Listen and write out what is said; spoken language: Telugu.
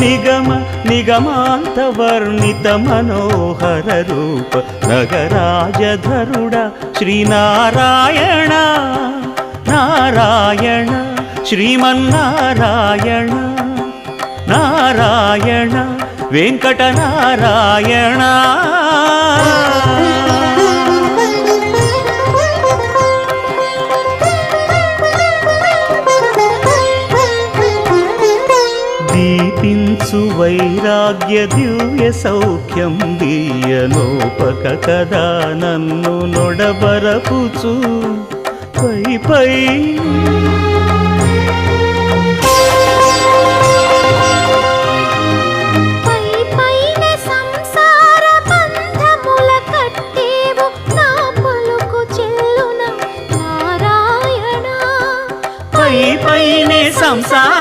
నిగమ నిగమాంతవర్ణిత మనోహర రూప నగరాజధరుడ శ్రీనారాయణ నారాయణ శ్రీమన్నారాయణ నారాయణ వెంకటనారాయణ. దీపించు వైరాగ్య దివ్య సౌఖ్యం దీయనోపక కదా నన్ను నొడబరపుచు పై పై